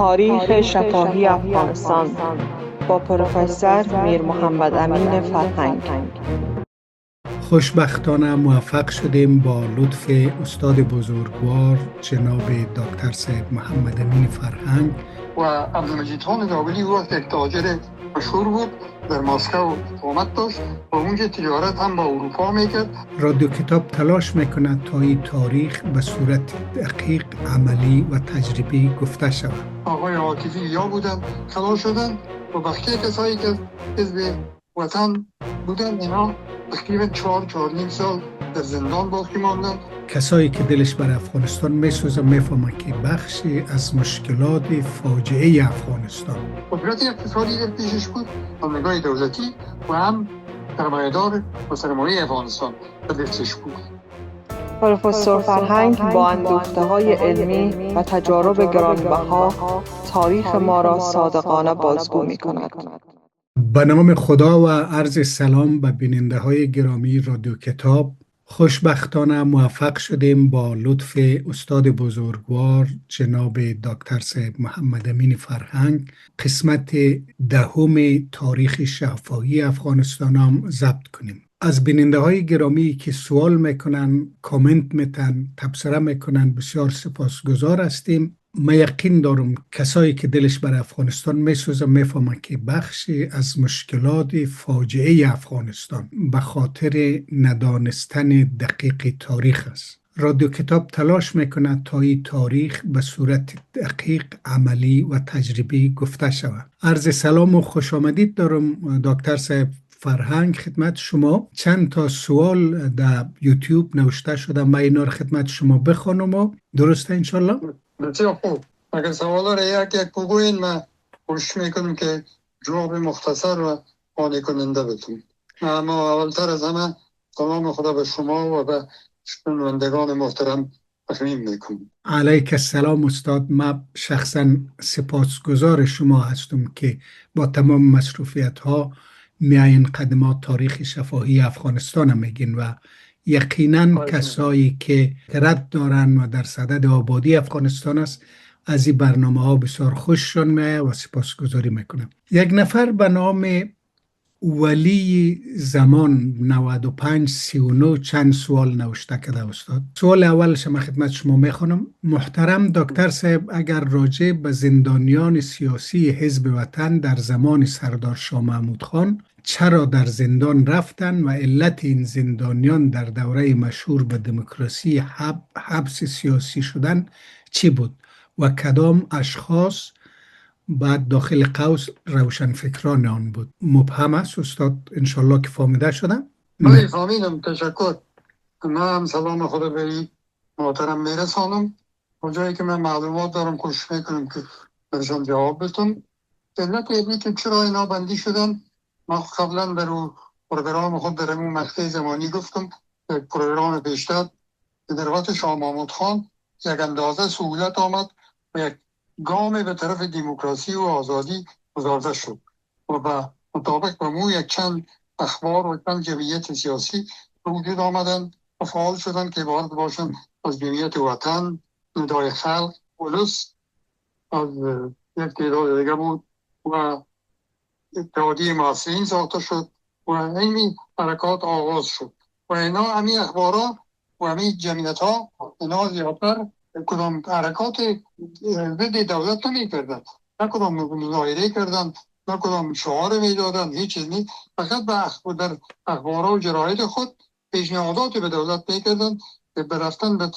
تاریخ شفاهی افغانستان با پروفسور میر محمد امین فرهنگ. خوشبختانه موفق شدیم با لطف استاد بزرگوار جناب دکتر صاحب محمد امین فرهنگ و عبدالمجید خان داولی وقت یک تاجر مشهور بود، در مسکو اقامت داشت و اونجا تجارت هم با اروپا میکرد. رادیو کتاب تلاش میکند تا این تاریخ به صورت دقیق، عملی و تجربی گفته شود. آقای عاطفی یا بودن خلاص شدن و بقیه کسایی که حزب وطن بودن اینا تقریبا 4 سال در زندان باقی ماندن. کسایی که دلش بر افغانستان میسوزه میفهمه که بخشی از مشکلات فاجعه افغانستان قدرت اقتصادی در پیشش بود، هم نگاه دولتی و هم سرمایه‌دار و سرمایه افغانستان در دستش بود. پروفسور فرهنگ با اندوخته‌های علمی و تجارب گرانبها تاریخ ما را صادقانه بازگو می‌کند. به نام خدا و عرض سلام به بیننده های گرامی رادیو کتاب. خوشبختانه موفق شدیم با لطف استاد بزرگوار جناب دکتر صاحب محمد امین فرهنگ قسمت دهم تاریخ شفاهی افغانستان هم ضبط کنیم. از بیننده های گرامی که سوال میکنن، کامنت میتن، تبصره میکنن، بسیار سپاسگزار هستیم. من یقین دارم کسایی که دلش بر افغانستان میسوزه میفهمه که بخشی از مشکلات فاجعه افغانستان به خاطر ندانستن دقیق تاریخ است. رادیو کتاب تلاش میکنه تا این تاریخ به صورت دقیق، عملی و تجربی گفته شود. عرض سلام و خوش آمدید دارم دکتر صاحب فرهنگ خدمت شما. چند تا سوال در یوتیوب نوشته شده، من اینا رو خدمت شما بخوانم و درسته انشالله؟ بسیار خوب. اگر سوالا را یک بگوین من کوشش میکنم که جواب مختصر و قانع کننده بتونم. اما اولتر از همه سلام خدا به شما و به شنوندگان محترم تقدیم میکنم. علیک السلام استاد. من شخصا سپاسگزار شما هستم که با تمام مصروفیت ها میاین قدمات تاریخ شفاهی افغانستان میگین و یقینا کسایی که رد دارن و در صدد آبادی افغانستان است از این برنامه ها بسیار خوششون میاد و سپاسگزاری میکنم. یک نفر به نام ولی زمان 9539 چند سوال نوشته کرده استاد. سوال اولش من خدمت شما میخونم. محترم دکتر صاحب، اگر راجع به زندانیان سیاسی حزب وطن در زمان سردار شاه محمود خان چرا در زندان رفتن و علت این زندانیان در دوره مشهور به دموکراسی حبس سیاسی شدن چی بود و کدام اشخاص بعد داخل قوس روشنفکران آن بود؟ مبهم است استاد، انشالله که فهمیده شدم. بله فهمیدم، تشکر. من هم سلام خدا به محترم میرسانم. اونجایی که من معلومات دارم کوشش میکنم که برشان جواب بتون. علت اینه که چرا اینا بندی شدن، ما قبلا در اون پروگرام خود در اون مقطع زمانی گفتم، پروگرام پیشتر در وقت شاه محمود خان یک اندازه سهولت آمد و یک گام به طرف دموکراسی و آزادی گذارده شد و به مطابق به مو یک چند اخبار و چند جمعیت سیاسی به وجود آمدن و فعال شدن که عبارت باشن از جمعیت وطن، ندای خلق، ولس، از یک تعداد دیگه بود و اتحادیه محصلین ساخته شد و این حرکات آغاز شد و اینا همین اخبارات و همین جمعیت ها اینا زیادتر کدام حرکات ضد دولت نمی کردن، نه کدام مظاهره کردن، نه کدام شعار می دادن، هیچ چیز نیست. فقط در اخبارات و جراید خود پیشنهادات به دولت می کردن که برفتن به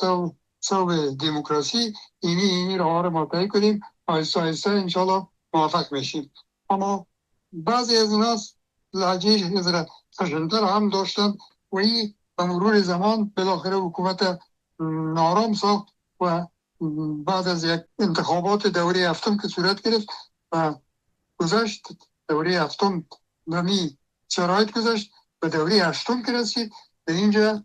سو دموکراسی اینی راه رو ما طی کنیم، آهسته آهسته انشالله موفق میشیم. اما بعضی از ایناس لحجه نظر خشنتر هم داشتن و این به مرور زمان بالاخره حکومت نارام ساخت و بعد از یک انتخابات دوره هفتم که صورت گرفت و گذشت دوره هفتم نمی شرایط گذشت و دوره هشتم که رسید به اینجا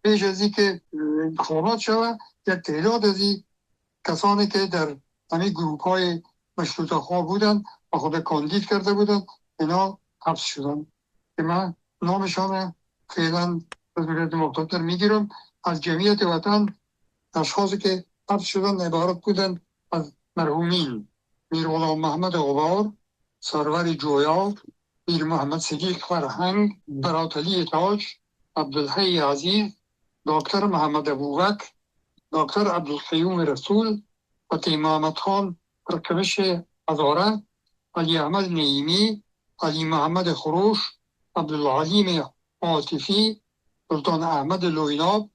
پیش از این که انتخابات شود یک تعداد از این کسانی که در همین گروپ های مشروطه خواه بودن و خود کاندید کرده بودن اینا حبس شدن که من نامشان فعلا به صورت مختصر میگیرم. از جمعیت وطن اشخاصی که حبس شدن عبارت بودن از مرحومین میر غلام محمد غبار، سرور جویا، میر محمد صدیق فرهنگ، برات علی تاج، عبدالحی عزیز، دکتر محمد ابوبکر، دکتر عبدالقیوم رسول، فتح محمد خان پرکمش هزاره، علی احمد نعیمی، علی محمد خروش، عبدالعلیم عاطفی، سلطان احمد لویناب،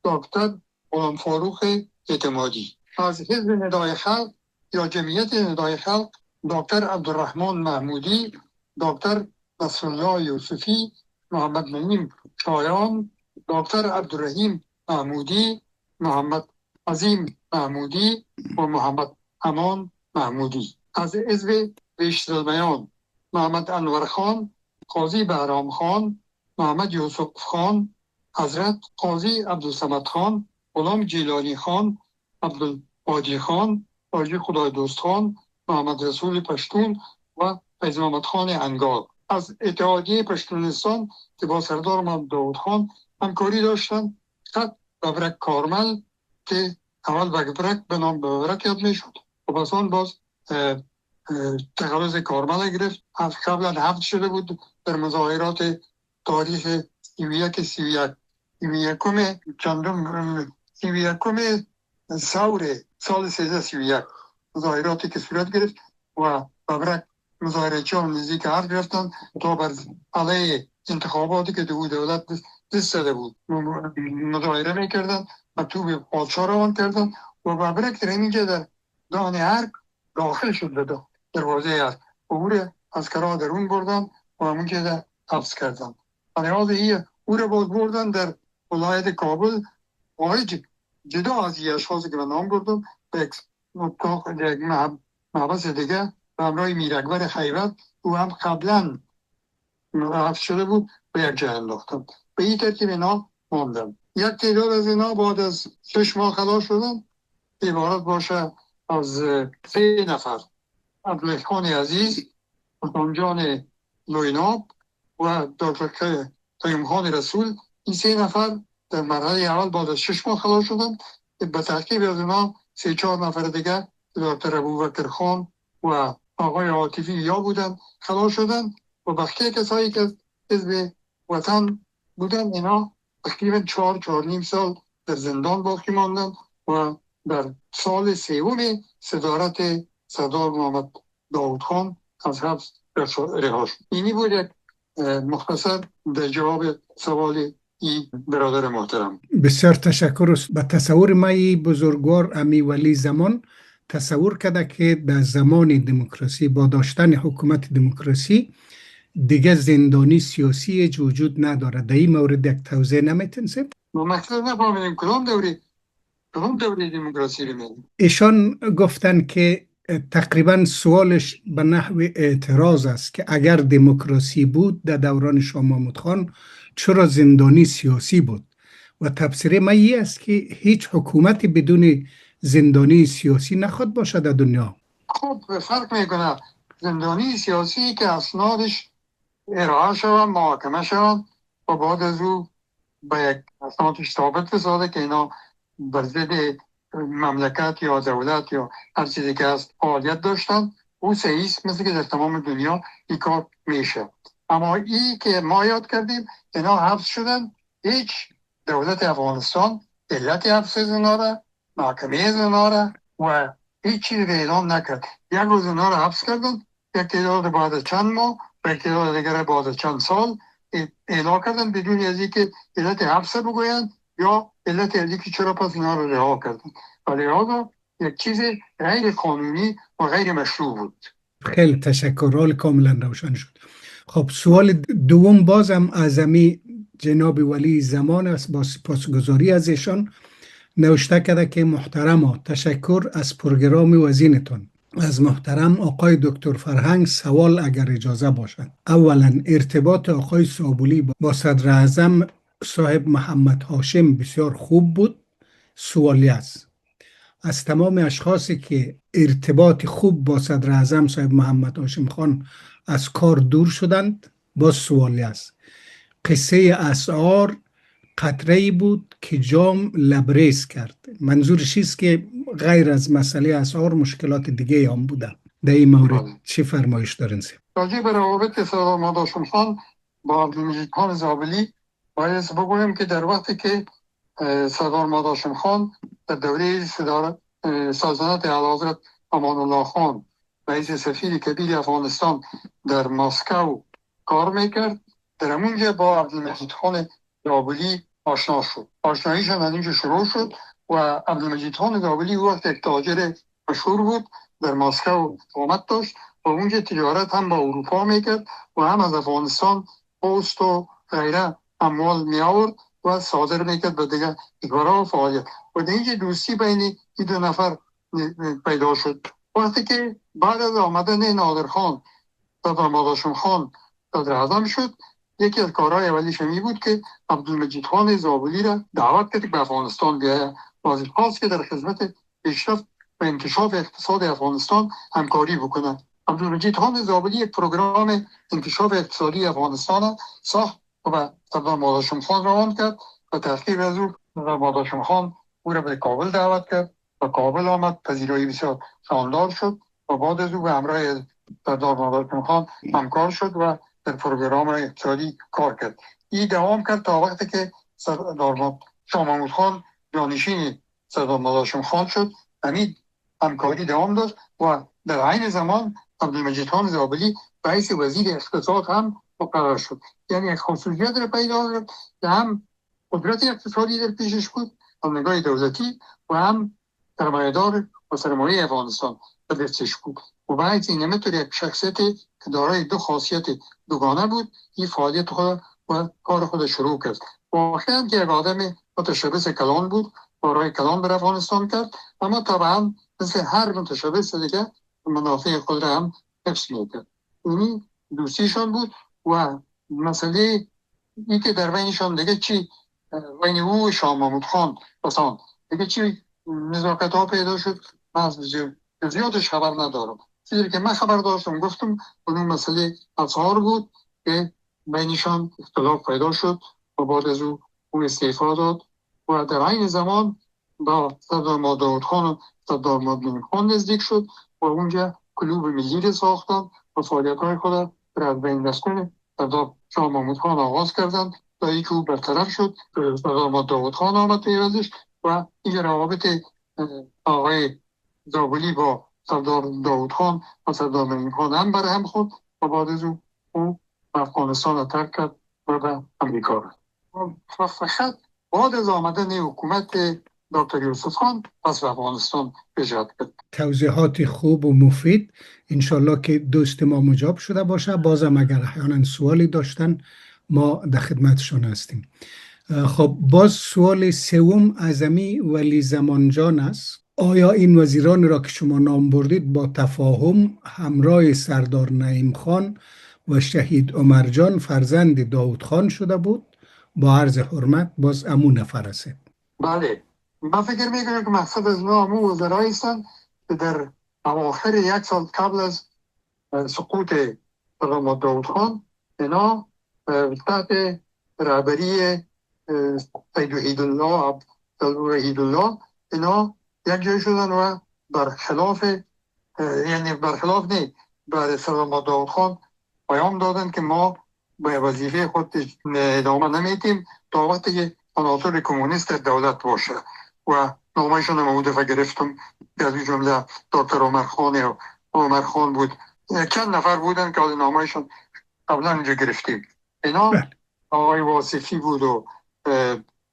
دکتر غلام فاروق اعتمادی. از حزب ندای خلق یا جمعیت ندای خلق دکتر عبدالرحمن محمودی، دکتر نصرالله یوسفی، محمد نعیم شایان، دکتر عبدالرحیم محمودی، محمد عظیم محمودی و محمد امان محمودی. از حزب بیشترالبیان محمد انور خان، قاضی بهرام خان، محمد یوسف خان، حضرت قاضی عبدالصمد خان، غلام جیلانی خان، عبدالبادی خان، حاجی خدای دوست خان، محمد رسول پشتون و فیض محمد خان انگار. از اتحادیه پشتونستان که با سردار محمد داود خان همکاری داشتن، خط ببرک کارمل که اول ببرک به نام ببرک یاد می شد و پس آن باز تقلز کارمل گرفت. قبلا حفظ شده بود در مظاهرات تاریخ 31 سور سال 1331 مظاهراتی که صورت گرفت و ببرک مظاهره چون نزدیک حرف گرفتن تا بر علیه انتخاباتی که دولت دست زده بود مظاهره میکردن، مکتوب پادشاه روان کردن و ببرک در اینجا در دان حرب داخل شد دروازه هست و او را از کرا درون بردن و همون که در حفظ کردن. بنیاد او را باز بردن در ولایت کابل خارج جدا از این اشخاصی که من نام بردم به یک محبس دیگه به همراه میر اکبر خیبت او هم قبلا حفظ شده بود به یک جای انداختم. به این ترتیب اینا ماندم. یک تعداد از اینا بعد از 6 ماه خلاص شدن. عبارت باشه از 3 نفر: عبدالله خان عزیز، سلطان جان لویناب و دکتر قیوم خان رسول. این 3 نفر در مرحله اول بعد از 6 ماه خلاص شدن. به ترکیب از اینا 3-4 نفر دیگه دکتر ابوبکر خان و آقای عاطفی یا بودن خلاص شدن و بقیه کسایی که حزب وطن بودن اینا تقریبا 4-4.5 سال در زندان باقی ماندن و در سال 3 صدارت سردار محمد داود خان از حبس رها شد. اینی بود یک مختصر در جواب سوال این برادر محترم. بسیار تشکر است. به تصور مای بزرگوار امی ولی زمان تصور کرده که در زمان دموکراسی با داشتن حکومت دموکراسی دیگه زندانی سیاسی وجود نداره. در این مورد یک توضیح نمیتونید؟ ما مقصد نفهمیدیم کدام دوره دموکراسی رو میگیم. ایشان گفتن که تقریبا سوالش به نحو اعتراض است که اگر دموکراسی بود در دوران شاه محمود خان چرا زندانی سیاسی بود؟ و تفسیر من این است که هیچ حکومتی بدون زندانی سیاسی نخواد باشه در دنیا. خب فرق میکنه زندانی سیاسی که اسنادش ارائه شود، محاکمه شود و بعد از او به یک اسنادش ثابت بسازه که اینا بر ضد مملکت یا دولت یا هر چیزی که هست فعالیت داشتن، او صحیح است، مثل که در تمام دنیا این کار میشه. اما این که ما یاد کردیم اینا حبس شدن، هیچ دولت افغانستان علت حبس اینا را، محاکمه اینا را و هیچ چیزی اعلام نکرد. یک روز اینا را حبس کردن، یک تعداد بعد از چند ماه و یک تعداد دیگر بعد از چند سال اعلام کردن بدون از اینکه علت حبس بگویند یا علت ازی که چرا پس اینا رو رها کردن. ولی آقا یک چیز غیر قانونی و غیر مشروع بود. خیلی تشکر، حال کاملا روشن شد. خب سوال دوم بازم از جناب ولی زمان است. با سپاسگزاری از ایشان نوشته کرده که محترم تشکر از پروگرام وزینتون. از محترم آقای دکتر فرهنگ سوال اگر اجازه باشد. اولا ارتباط آقای صابولی با صدر اعظم صاحب محمد هاشم بسیار خوب بود. سوالی است: از تمام اشخاصی که ارتباط خوب با صدر اعظم صاحب محمد هاشم خان از کار دور شدند، باز سوالی است: قصه اسعار قطره‌ای بود که جام لبریز کرد. منظورش است که غیر از مسئله اسعار مشکلات دیگه هم بوده. در این مورد چی فرمایش دارین؟ راجع به روابط سردار هاشم خان با عبدالمجید خان زابلی باید بگویم که در وقتی که سردار هاشم خان در دوره سلطنت اعلیحضرت امان الله خان رئیس سفیر کبیر افغانستان در مسکو کار میکرد، در همونجا با عبدالمجید خان زابلی آشنا شد. آشناییشان از اینجا شروع شد و عبدالمجید خان زابلی وقت یک تاجر مشهور بود، در مسکو اقامت داشت و اونجا تجارت هم با اروپا میکرد و هم از افغانستان پوست و غیره اموال می آورد و صادر میکرد به دیگه کشورها و فعالیت. و در اینجا دوستی بین این دو نفر پیدا شد. وقتی که بعد از آمدن نادرخان سردار هاشم خان صدر اعظم شد، یکی از کارهای اولیش می بود که عبدالمجید خان زابلی را دعوت کرد که به افغانستان بیاید و از خواست که در خدمت پیشرفت و انکشاف اقتصاد افغانستان همکاری بکنه. عبدالمجید خان زابلی یک پروگرام انکشاف اقتصادی افغانستان ساخت و به سردار هاشم خان روان کرد و تحقیق از او سردار هاشم خان او را به کابل دعوت کرد و کابل آمد. پذیرایی بسیار شاندار شد و بعد از او به همراه سردار هاشم خان همکار شد و در پروگرام اقتصادی کار کرد. این دوام کرد تا وقتی که سردار شاه محمود خان جانشین سردار هاشم خان شد. همین همکاری دوام داشت و در عین زمان عبدالمجید خان زابلی رئیس وزیر اقتصاد هم مقرر شد. یعنی یک خصوصیت را پیدا کرد که هم قدرت اقتصادی در پیشش بود از نگاه دولتی و هم سرمایه‌دار و سرمایه افغانستان در دستش بود و باید این همینطور یک شخصیت که دارای دو خاصیت دوگانه بود این فعالیت خود و کار خود شروع کرد. واقعا که یک آدم متشبث کلان بود، کارهای کلان بر افغانستان کرد، اما طبعا مثل هر متشبث دیگه منافع خود را هم حفظ میکرد. این دوستیشان بود و مسئله این که در بینشان دیگه چی بین او و شاه محمود خان بسان دیگه چی نزاکت ها پیدا شد من از زیادش خبر ندارم. چیزی که من خبر داشتم گفتم اون مسئله اسعار بود که بینشان اختلاف پیدا شد و بعد از او استعفا داد و در این زمان با سردار داود خان و سردار مدنی خان نزدیک شد و اونجا کلوب ملی را ساختند و فعالیت های خود را از بین دستگاه سردار شاه محمود خان آغاز کردند تا اینکه او برطرف شد. سردار داود خان آمد پیوزش و این روابط آقای زابلی با سردار داود خان و سردار مدنی خان هم بر هم خورد و بعد از او افغانستان را ترک کرد و به امریکا رفت. و فقط بعد از آمدن حکومت دکتر یوسف خان پس به افغانستان هجرت کرد. توضیحات خوب و مفید، انشالله که دوست ما مجاب شده باشه. بازم اگر احیانا سوالی داشتن ما در خدمتشون هستیم. خب باز سوال سوم از امی ولی زمان جان است. آیا این وزیران را که شما نام بردید با تفاهم همراه سردار نعیم خان و شهید عمر جان فرزند داود خان شده بود؟ با عرض حرمت باز امو نفر است. بله، من فکر میکنم که مقصد از ما همون وزرایی هستند که در اواخر یک سال قبل از سقوط سردار داود خان اینا تحت رهبری سید وحید الله اینا یک جای شدن و برخلاف بر سردار داود خان پیام دادن که ما به وظیفه خود ادامه نمیدیم تا وقتی که عناصر کمونیست در دولت باشه و نامه‌شون هم دفعه گرفتم که از این جمله دکتر عمر خان بود. چند نفر بودن که از نامه‌شون قبلا اینجا گرفتیم. اینا آقای واصفی بود و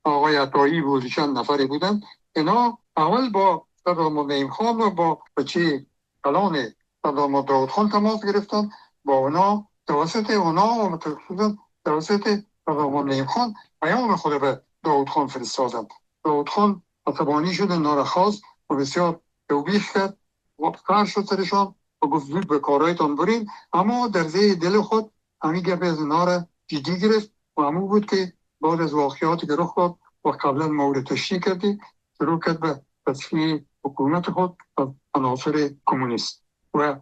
آقای عطایی بود، چند نفری بودن. اینا اول با سردار نعیم خان و با بچه کلان سردار داود خان تماس گرفتن، با اونا توسط اونا و متخصصا توسط سردار نعیم خان پیام خود به داود خان فرستادن. داود خان عصبانی شد، نارخواست و بسیار توبیخ کرد و فرش شد سرشان و گفت زود به کارهایتان برین، اما در زیر دل خود همین گپ از اونا را جدی گرفت و همون بود که بعد از واقعاتی که رخ داد و قبلا مورد تشریح کردی شروع کرد به تصفیه حکومت خود از عناصر کمونیست و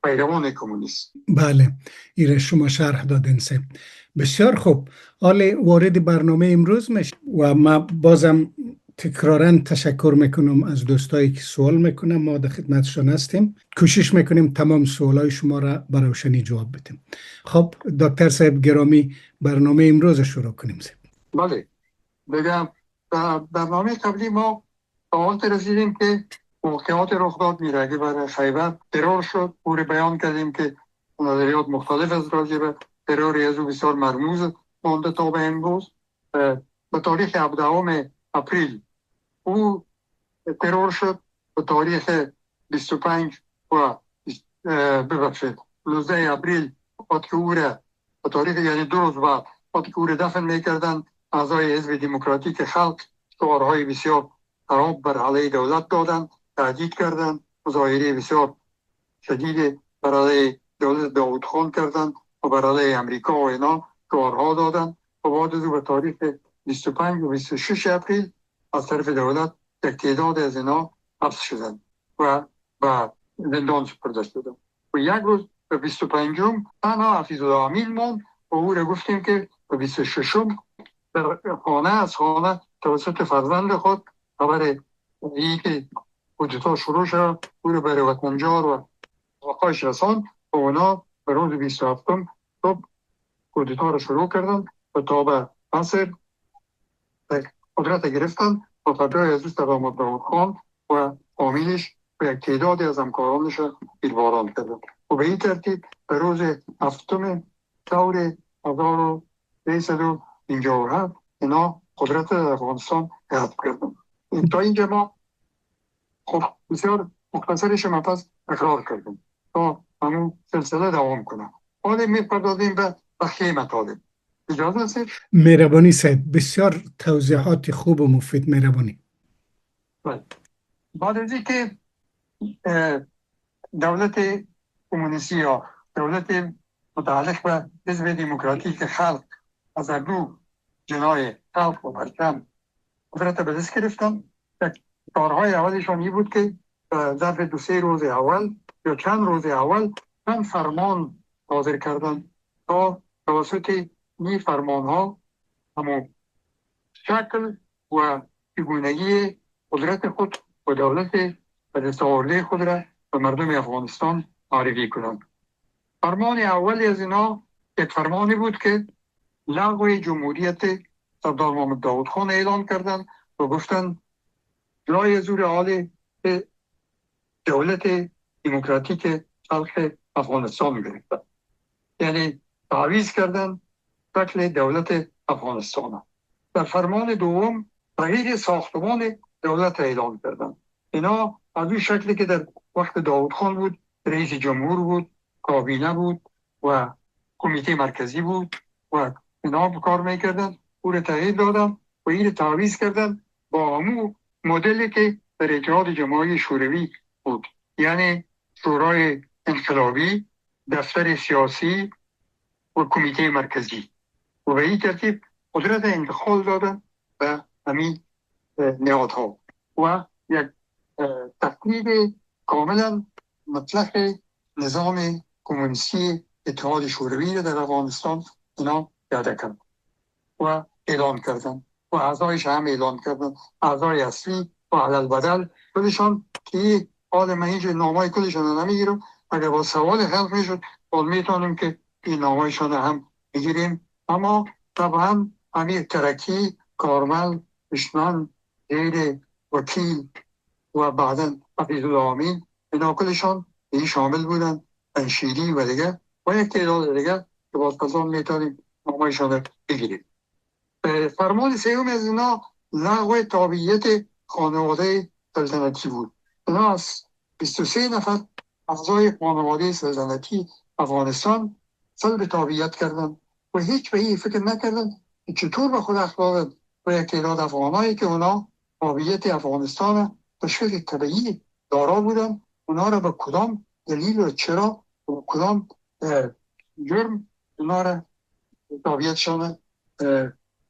پیروان کمونیست. بله، ایره شما شرح دادین سه. بسیار خوب. حال وارد برنامه امروز میشه و ما بازم تکرارا تشکر میکنم از دوستایی که سوال میکنم. ما در خدمتشان هستیم، کوشش میکنیم تمام سوالای شما را به روشنی جواب بدیم. خب دکتر صاحب گرامی، برنامه امروز شروع کنیم. بله، بگم در برنامه قبلی ما به حالت رسیدیم که واقعات رخ داد میره برای خیبر ترور شد. او رو بیان کردیم که نظریات مختلف از راجع به ترور از او بسیار مرموز مانده تا به امروز. به تاریخ 17 اپریل او ترور شد. به تاریخ 25 و ببخشید 19 اپریل وقتی که او را به تاریخ یعنی 2 روز بعد وقتی که او را دفن میکردن، اعضای حزب دموکراتیک خلق شعارهای بسیار خراب بر علیه دولت دادن، تهدید کردند، مظاهره بسیار شدید بر علیه دولت داود خان کردند و بر علیه امریکا و اینا شعارها دادند. و بعد از او به تاریخ 25 و 26 اپریل از طرف دولت یک تعداد از اینا حبس شدند و به زندان سپرده شدند. و یک روز به 25 تنها حفیظالله امین ماند و او را گفتیم که به 26 در خانه از خانه توسط فرزند خود خبر این که کودتا شروع شد او را برای وطنجار و وقایش رساند و اونا به روز 27 صبح کودتا را شروع کردند و تا به عصر قدرت گرفتند و فردای عزیز سلامت داود خان و فامیلش و یک تعدادی از همکارانش تیرباران کردند و به این ترتیب به روز 7 ثور 1357 اینا قدرت در افغانستان حفظ کردند. تا اینجا ما خب بسیار مختصرش ما پس اقرار کردیم تا همون سلسله دوام کنم. حالا میپردازیم به بخیه مطالب. اجازه هستید؟ مهربانی صاحب، بسیار توضیحات خوب و مفید. مهربانی. بعد از اینکه دولت کمونیستی یا دولت متعلق به حزب دموکراتیک خلق از اردو جنای خلق و پرچم قدرت به دست گرفتن، کارهای اولشان این بود که ظرف 2-3 روز اول یا چند روز اول چند فرمان صادر کردن تا توسط این فرمان ها همون شکل و چگونگی قدرت خود و دولت به دست آورده خود را به مردم افغانستان معرفی کنند. فرمان اولی از اینا یک فرمانی بود که لغو جمهوریت سردار محمد داود خان اعلان کردند و گفتند لای زور حال دولت دموکراتیک خلق افغانستان گرفتند، یعنی تعویض کردند شکل دولت افغانستان. در فرمان دوم تغییر ساختمان دولت اعلان کردند. اینا از این شکلی که در وقت داود خان بود، رئیس جمهور بود، کابینه بود و کمیته مرکزی بود و اینا کار میکردن، او رو تغییر دادن و این رو تعویض کردن با همون مدلی که در اتحاد جماهیر شوروی بود، یعنی شورای انقلابی، دفتر سیاسی و کمیته مرکزی. و به این ترتیب قدرت انتقال دادن به همین نهادها و یک تقلید کاملا مطلق نظام کمونیستی اتحاد شوروی را در افغانستان اینا پیاده کردن و اعلان کردن و اعضایش هم اعلان کردن، اعضای اصلی و علل بدل کلشان که حال من اینجا نامای کلشان نمیگیرم. اگر با سوال خلق میشد حال میتونیم که این نامایشان هم بگیریم، اما طبعا امیر ترکی، کارمل، بشنان، غیر وکیل و بعدا حفیظالله امین اینا کلشان این شامل بودن، انشیری و دیگه و یک تعداد دیگه که باز پسان میتونیم نامایشان بگیریم. فرمان سیوم از اینا لغو تابعیت خانواده سلطنتی بود. اینا از 23 نفر اعضای خانواده سلطنتی افغانستان سلب تابعیت کردن و هیچ به این فکر نکردن که چطور به خود اخلاق و یک تعداد افغانایی که اونا تابعیت افغانستان به شکل طبیعی دارا بودن، اونا را به کدام دلیل و چرا و کدام جرم اونا را تابعیتشان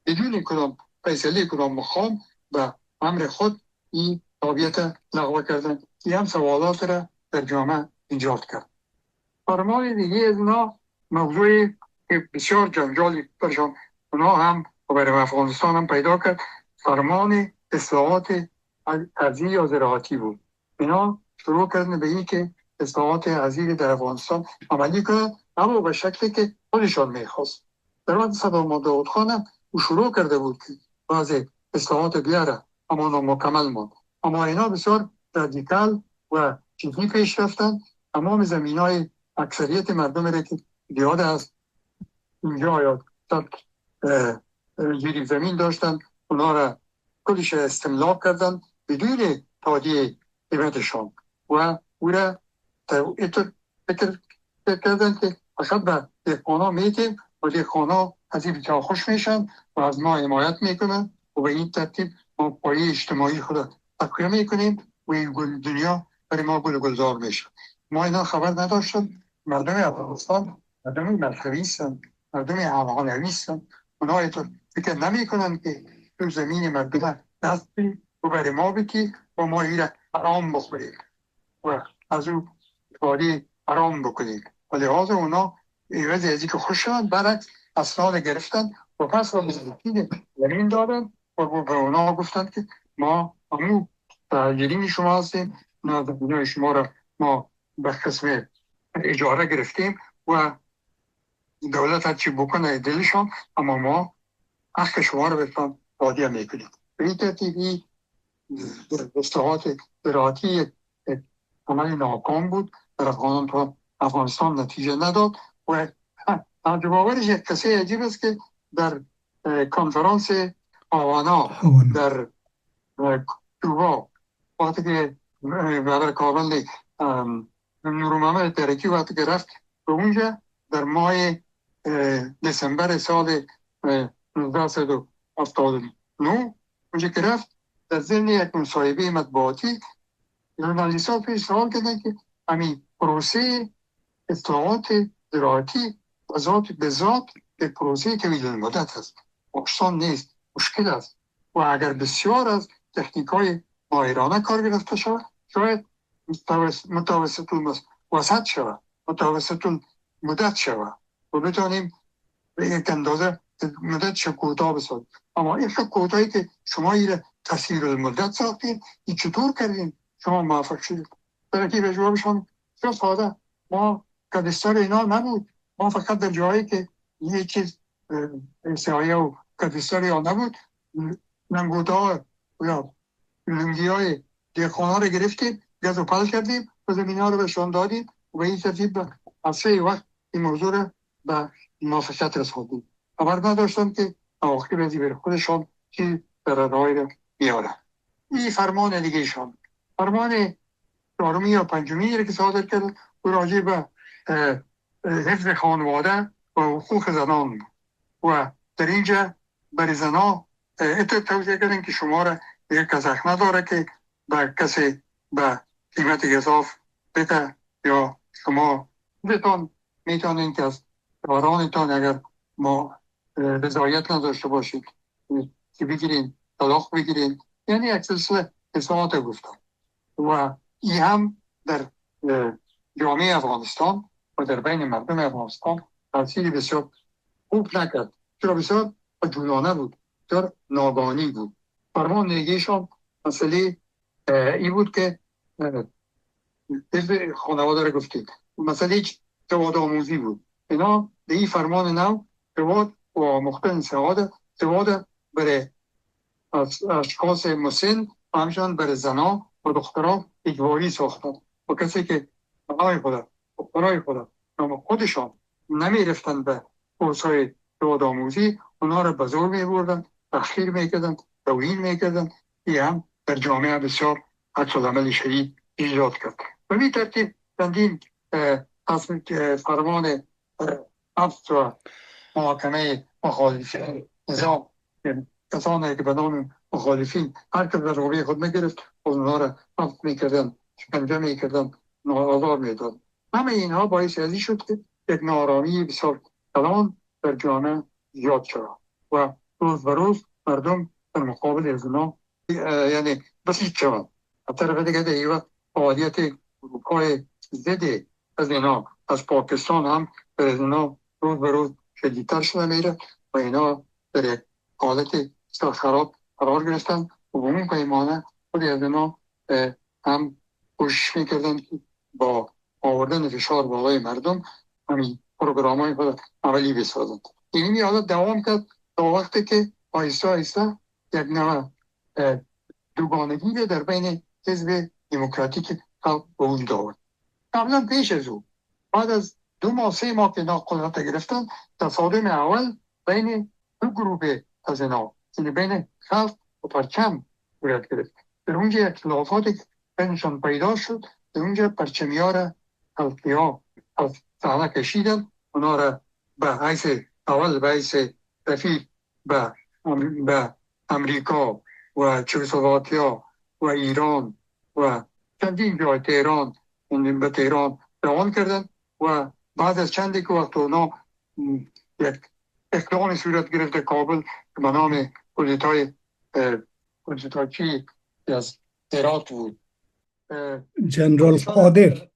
بدون کدام فیصله کدام مقام به امر خود این تابعیت لغو کردن. این هم سوالات را در جامعه ایجاد کرد. فرمان دیگه از اینا موضوع بسیار جنجالی برشان. اونا هم برای افغانستان هم پیدا کرد. فرمان اصلاحات ارضی یا زراعتی بود. اینا شروع کردن به این که اصلاحات ارضی در افغانستان عملی کنند، اما به شکلی که خودشان میخواست. در وقت صدام داود خان هم او شروع کرده بود که بعضی اصلاحات بیاره، اما نامکمل ماند. اما اینا بسیار رادیکال و جدی پیش رفتن. تمام زمینای اکثریت مردم را که دیاده از اینجا یا جریب زمین داشتن، اونا را کلش استملاک کردن بدون تادیه قیمتشان و او را فکر کردن که فقط به دهقانا میتیم و دهقانا از این بچه خوش میشن و از ما حمایت میکنن و به این ترتیب ما پایه اجتماعی خود تقویه میکنیم و این دنیا برای ما گل گلزار میشه. ما اینا خبر نداشتن. مردم افغانستان مردم مذهبی هستند، مردم افغانوی هستند. اونا اینطور فکر نمی کنن که تو زمین مردم دست بی و برای ما بکی و ما این را حرام بخوریم و از او کاری حرام بکنیم. و لحاظ اونا ایوز ازی که خوش شدن برعکس اسناد گرفتن و پس را بزرگین زمین دادن و به اونا گفتن که ما همون تاجرین شما هستیم، زمینای شما را ما به قسم اجاره گرفتیم و دولت هرچی بکنه دلشان، اما ما حق شما رو بهتان تادیه میکنیم. به این ترتیبی اصلاحات زراعتی عمل ناکام بود. در افغانستان نتیجه نداد و جوابش یک قصه عجیب است که در کنفرانس هاوانا در کوبا وقتی که برای کاربند نور محمد ترکی وقتی که رفت به اونجا در ماه دسامبر سال 1979 اونجا که رفت در ضمن یک مصاحبه مطبوعاتی ژورنالیست ها پیش سوال کردن که همین پروسه اصلاحات زراعتی به ذات یک پروسه طویل المدت است، آسان نیست، مشکل است و اگر بسیار از تکنیک های ماهرانه کار گرفته شود شاید متوسط وسط شود، متوسط مدت شود و بتانیم به یک اندازه مدت کوتاه بسازیم. اما این کوتاهی که شما این تصویر المدت ساختین، این چطور کردین شما موفق شدید؟ برای به جوابشان بسیار ساده، ما کدستار اینا نبود، ما فقط در جایی که یه چیز سایه و کدستار یا نبود نمگوده یا لنگی های دیخانه رو گرفتیم، گز و پل کردیم و زمین ها رو بهشان دادیم و به این ترتیب از سه وقت این موضوع رو به موفقیت رساندیم. خبر نداشتم که آخری بزی بر خودشان که در رای رو بیارن. این فرمان دیگه شان، فرمان چهارمی یا پنجمی رو که صادر کرد و راجع به حفظ خانواده و حقوق زنان و در اینجا برای زنان توضیح کردن که شما را یک کسخ نداره که به کسی به قیمت گذاف بده یا شما میتونین که از کارانتان اگر ما رضایت نداشته باشید که بگیرین طلاق بگیرین، یعنی یک سلسله اصلاحات گفتم و این هم در جامعه افغانستان و در بین مردم افغانستان تاثیر بسیار خوب نکرد، چرا بسیار عجولانه بود، بسیار ناگانی بود. فرمان دیگه‌شان مسئله این بود که حفظ خانواده رو گفتید، مسئله سواد آموزی بود. اینا به این فرمان نو سواد و آموختن سواد برای اشخاص مسن و همچنان برای زنان و دختران اجباری ساختن و کسی که دخترای خدا خودشان نمی رفتن به کورس‌های سواد آموزی، اونا رو به زور می بردن، تحقیر می کردن، توهین می کردن. این هم در جامعه بسیار عکس العمل شدید ایجاد کرد. به این ترتیب چندین فرمان حبس و محاکمه مخالفین نظام، کسانی که به نام مخالفین هر کس در روی خود میگرفت اونها را حبس میکردن، شکنجه میکردن، آزار میدادن. همه اینها باعث ازی شد که یک ناآرامی بسیار کلان در جامعه ایجاد شد و روز به روز مردم در مقابل از اونا یعنی بسیج شوند. از طرف دیگه در این وقت فعالیت گروه‌های ضد از اینا از پاکستان هم از اینا روز به روز شدیدتر شده میره و اینا در یک حالت بسیار خراب قرار گرفتن و به اون پیمانه خودی از اینا هم کوشش میکردن که با آوردن فشار بالای مردم همین پروگرام های خود عملی بسازند. این حالت دوام کرد تا وقتی که آیسته آیسته یک نوع دوگانگی در بین حزب دموکراتیک خلق به وجود آورد. قبلا پیش از او بعد از 2 ماه 3 ماه که قدرت گرفتن، تصادم اول بین دو گروه از اینا، یعنی بین خلق و پرچم صورت گرفت. در اونجا اختلافاتی بینشان پیدا شد، در اونجا پرچمیار خلقی‌ها از صحنه کشیدن، اونا را به حیث اول به حیث رفیق به امریکا و چکسلواکیا و ایران و چندین جای تهران به تهران روان کردن و بعد از چندی که وقت اونا یک اقدام صورت گرفت کابل که به نام کودتای چی از هرات بود، جنرال قادر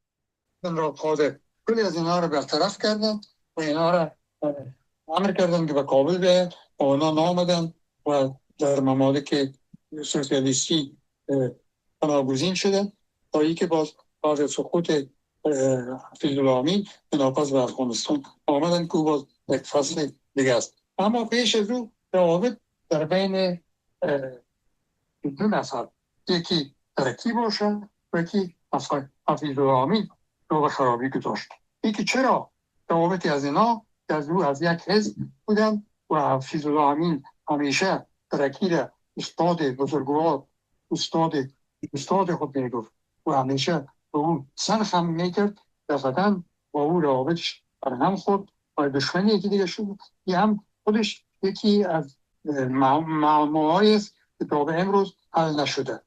کلی از اینا رو برطرف کردن و اینا رو امر کردن که به کابل بیاید و اونا نامدن و در ممالک سوسیالیستی پناهگزین شدن تا ای که باز بعد از سقوط حفیظالله بناپس به افغانستان آمدن که باز یک فصل دیگه است. اما پیش از او روابط در بین دو نفر، یکی ترکی باشه و یکی حفیظالله رو به خرابی گذاشت. یکی چرا روابطی از اینا که از او از یک حزب بودن و حفیظالله همیشه ترکی را استاد بزرگوار استاد خود میگفت و همیشه به او سرخم میکرد، دفعتاً با او روابطش برهم خورد و دشمنی یکی دیگه شد. یه هم خودش یکی از معماهایی است که تا به امروز حل نشده.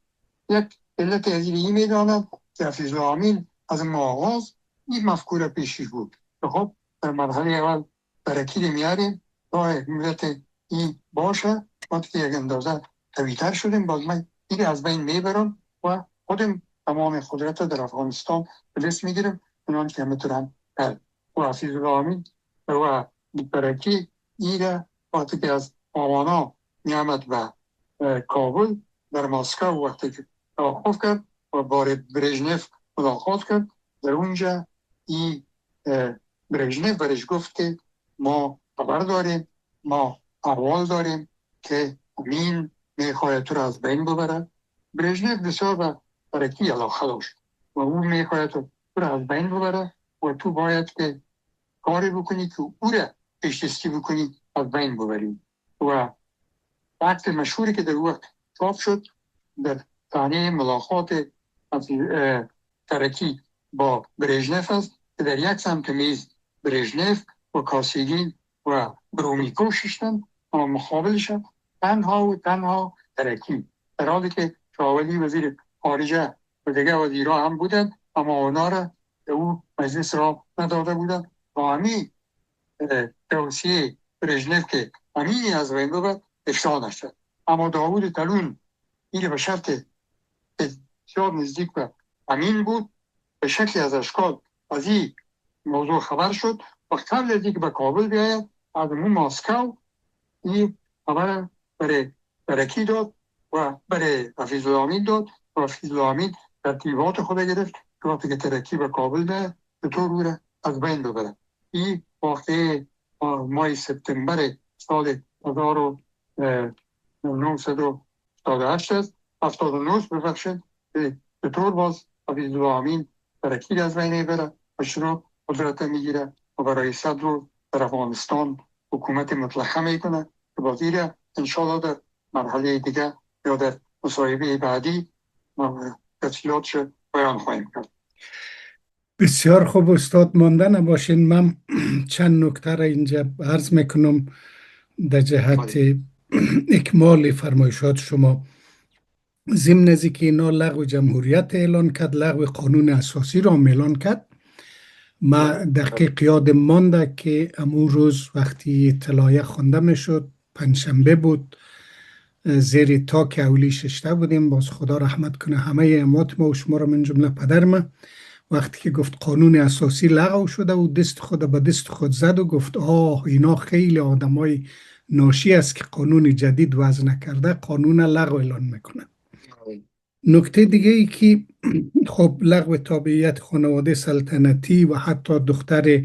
یک علت از این میدانم که حفیظالله از آغاز این مفکوره پیشی بود که خب در مرحله اول ترکی میاریم تا علت این باشه، وقتی که یک اندازه قوی‌تر شدیم باز من این از بین میبرم و خودم تمام قدرت در افغانستان به دست میگیرم چنان که میتونم کرد. و حفیظالله و ترکی این وقتی که از آوانا میامد به کابل در ماسکو وقتی که توقف کرد و بار برژنف ملاقات کرد، در اونجا این برژنف برش گفت که ما خبر داریم، ما احوال داریم که امین میخواهد تو را از بین ببرد. برژنف بسیار به ترکی علاقه داشت و اون میخواهد تو را از بین ببرد و تو باید که کاری بکنی که او را پیشدستی بکنی از بین ببریم. و وقت مشهوری که در وقت چاپ شد در صحنه ملاقات ترکی با برژنف است که در یک سمت میز برژنف و کاسیگین و برومیکو ششتن و مقابلش تنها ترکی، در حالی که شاولی وزیر خارجه و دیگه وزیرها هم بودن اما اونا را او مجلس را نداده بودن و همین توصیه برژنف که امینی از بین ببرد افشا نشد. اما داوود طلون این به شرط بسیار نزدیک به امین بود، به شکلی از اشکال از این موضوع خبر شد و قبل از اینکه به کابل بیاید از اون ماسکو این خبر برای ترکی داد و برای حفیظالله داد و حفیظالله ترتیبات خود گرفت که وقتی که ترکی به کابل بیاید چطور او را از بین ببره. این واقعه ماه سپتامبر سال 1978 است، 79 ببخشید، چطور باز حفیظالله ترکی از بین بره و شروع قدرت میگیره و برای 100 روز در افغانستان حکومت مطلقه میکنه که بازیره انشاءالله در مرحله دیگه یا در مصاحبه بعدی تفصیلاتش بیان خواهیم کرد. بسیار خوب استاد، مانده نباشین. من چند نکته را اینجا عرض میکنم در جهت اکمال فرمایشات شما. ضمن از اینکه اینا لغو جمهوریت اعلان کرد، لغو قانون اساسی را اعلان کرد، ما دقیق یادم مانده که امون روز وقتی اطلاعیه خونده میشد، پنجشنبه بود، زیر تاک اولی ششته بودیم، باز خدا رحمت کنه همه اموات ما و شما را من جمله پدر ما وقتی که گفت قانون اساسی لغو شده و دست خود به دست خود زد و گفت اینا خیلی آدمای ناشی است که قانون جدید وضع نکرده، قانون لغو اعلان میکنه. نکته دیگه ای که خب لغو تابعیت خانواده سلطنتی و حتی دختر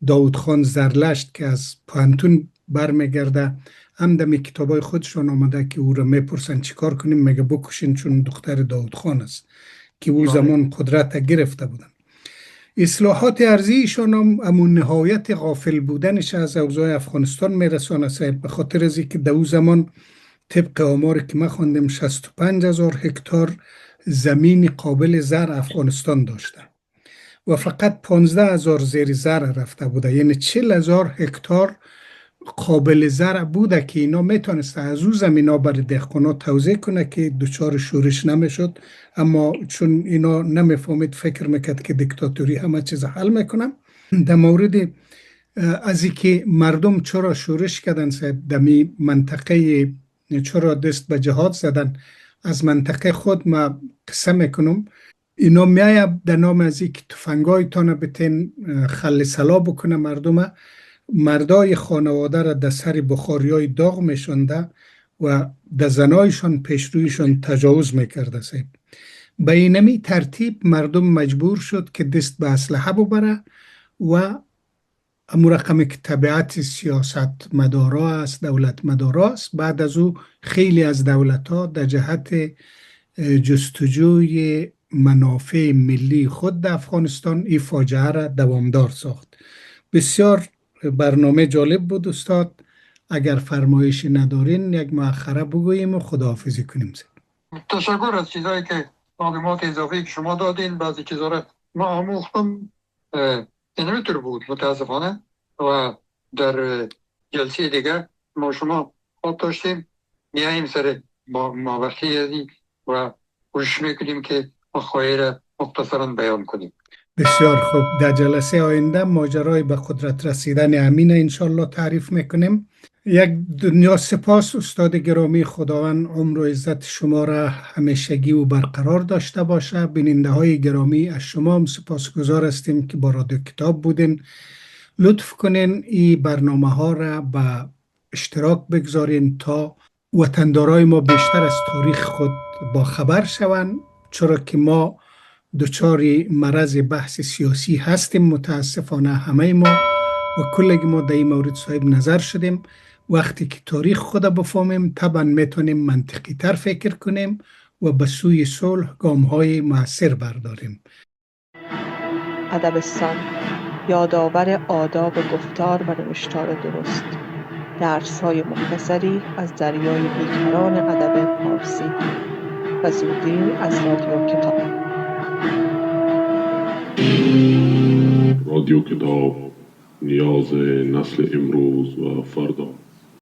داود خان زرلشت که از پانتون برمیگرده، هم در کتابای خودشون آمده که او را میپرسن چیکار کنیم، میگه بکشین چون دختر داود خان است که او زمان قدرت گرفته بودن. اصلاحات ارضیشان هم امون نهایت غافل بودنش از اوضاع افغانستان میرسانه صاحب، به خاطر از که در او زمان طبق آماری که من خوندم 65,000 هکتار زمین قابل زرع افغانستان داشته و فقط 15,000 زیر زرع رفته بوده، یعنی 40,000 هکتار قابل زرع بوده که اینا میتونسته از او زمین ها برای دهقانا توزیع کنه که دچار شورش نمیشد، اما چون اینا نمیفهمید فکر میکرد که دیکتاتوری همه چیز حل میکنه. در مورد از اینکه مردم چرا شورش کردن صاحب، دمی منطقه چرا دست به جهاد زدن، از منطقه خود ما قصه میکنم. اینا میایه در نام از اینکه تفنگایتان بتین خل سلا بکنه مردای خانواده را در سر بخاریای داغ میشونده و در زنایشان پیشرویشان تجاوز میکرده صاحب. به اینمی ترتیب مردم مجبور شد که دست به اسلحه ببره و امو رقمی که طبیعت سیاست مدارا است، دولت مدارا است. بعد از او خیلی از دولت ها در جهت جستجوی منافع ملی خود در افغانستان این فاجعه را دوامدار ساخت. بسیار برنامه جالب بود استاد، اگر فرمایشی ندارین یک مؤخره بگوییم و خداحافظی کنیم. تشکر از چیزایی که معلومات اضافی که شما دادین. بعضی چیزا را ما آموختم، اینطور بود متاسفانه. و در جلسه دیگر ما شما خود داشتیم میاییم سر مابحثی ازی و کوشش میکنیم که مخاطر را مختصرا بیان کنیم. بسیار خوب، در جلسه آینده ماجرای به قدرت رسیدن امین انشالله تعریف میکنیم. یک دنیا سپاس استاد گرامی، خداوند عمر و عزت شما را همیشگی و برقرار داشته باشه. بیننده های گرامی از شما هم سپاسگزار هستیم که با رادیو کتاب بودین. لطف کنین این برنامه ها را به اشتراک بگذارین تا وطندارای ما بیشتر از تاریخ خود با خبر شوند، چرا که ما دچار مرض بحث سیاسی هستیم متاسفانه همه ما و کلگی ما در این مورد صاحب نظر شدیم. وقتی که تاریخ خود بفهمیم طبعا میتونیم منطقی تر فکر کنیم و به سوی صلح گام های مؤثر برداریم. ادبستان، یادآور آداب گفتار و نوشتار درست. درس‌های مختصری از دریای بیکران ادب فارسی. و زودی از رادیو کتاب. رادیو کتاب، نیاز نسل امروز و فردا.